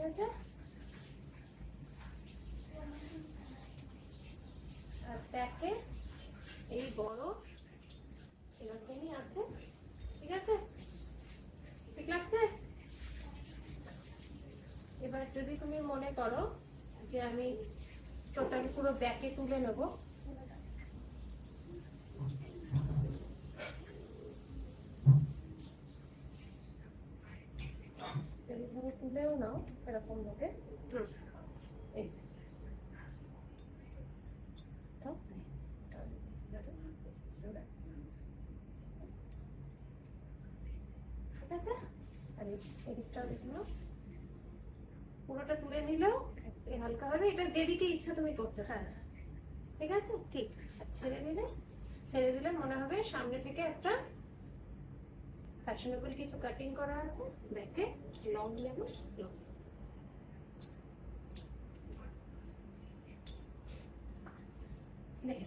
আছে? আর ব্যাকে এই বড় এরকমই আছে, ঠিক আছে? ঠিক লাগছে? এবার যদি তুমি মনে করো যে আমি টোটাল পুরো ব্যাকে তুলে নেব, এইভাবে তুলেও নাও এরকম ভাবে। এই ঠিক আছে। আর এদিকটাও দেখে নাও, পুরোটা তুলে নিলেও হালকা হবে। এটা যেদিকে ইচ্ছা তুমি করতে, হ্যাঁ ঠিক আছে। ঠিক, আর ছেড়ে দিলে মনে হবে সামনে থেকে একটা ফ্যাশনেবল কিছু কাটিং করা আছে, ব্যাকে লং নেব, লং দেখে